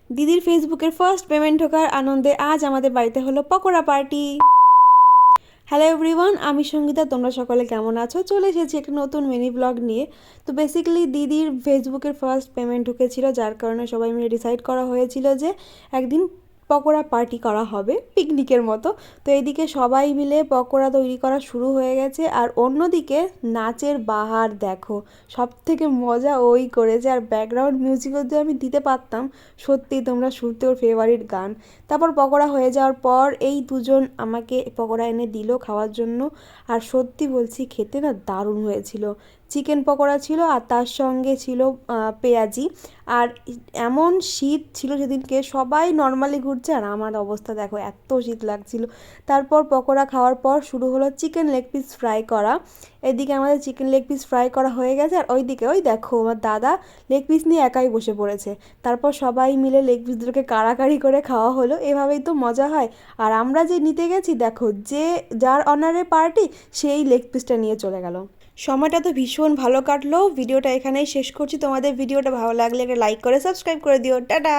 দিদির ফেসবুকের first payment ঢোকার আনন্দে আজ আমাদের বাড়িতে হলো পকোড়া পার্টি। হ্যালো এভরিওয়ান, আমি সঙ্গীতা। তোমরা সকলে কেমন আছো? চলে এসেছি একটা নতুন মিনি ব্লগ নিয়ে। তো বেসিক্যালি দিদির ফেসবুকের ফার্স্ট পেমেন্ট ঢুকেছিল, যার কারণে সবাই মিলে ডিসাইড করা হয়েছিল যে একদিন পকোড়া পার্টি করা হবে পিকনিকের মতো। তো এইদিকে সবাই মিলে পকোড়া তৈরি করা শুরু হয়ে গেছে, আর অন্যদিকে নাচের বাহার দেখো। সব থেকে মজা ওই করেছে, আর ব্যাকগ্রাউন্ড মিউজিকও যদি আমি দিতে পারতাম, সত্যি তোমরা শুনতে ওর ফেভারিট গান। তারপর পকোড়া হয়ে যাওয়ার পর এই দুজন আমাকে পকোড়া এনে দিল খাওয়ার জন্য, আর সত্যি বলছি খেতে না দারুণ হয়েছিল। চিকেন পকোড়া ছিল আর তার সঙ্গে ছিল পেঁয়াজি। আর এমন শীত ছিল সেদিনকে, সবাই নর্মালি ঘুরছে আর আমার অবস্থা দেখো, এত শীত লাগছিল। তারপর পকোড়া খাওয়ার পর শুরু হলো চিকেন লেগ পিস ফ্রাই করা। এদিকে আমাদের চিকেন লেগ পিস ফ্রাই করা হয়ে গেছে, আর ওইদিকে ওই দেখো আমার দাদা লেগ পিস নিয়ে একাই বসে পড়েছে। তারপর সবাই মিলে লেগ পিসগুলোকে কাড়াকাড়ি করে খাওয়া হলো। এভাবেই তো মজা হয়। আর আমরা যে নিতে গেছি দেখো, যে যার অনারে পার্টি সেই লেগ পিসটা নিয়ে চলে গেল। সময়টা তো ভীষণ ভালো কাটলো। ভিডিওটা এখানেই শেষ করছি। তোমাদের ভিডিওটা ভালো লাগলে একটা লাইক করে সাবস্ক্রাইব করে দিও। টাটা।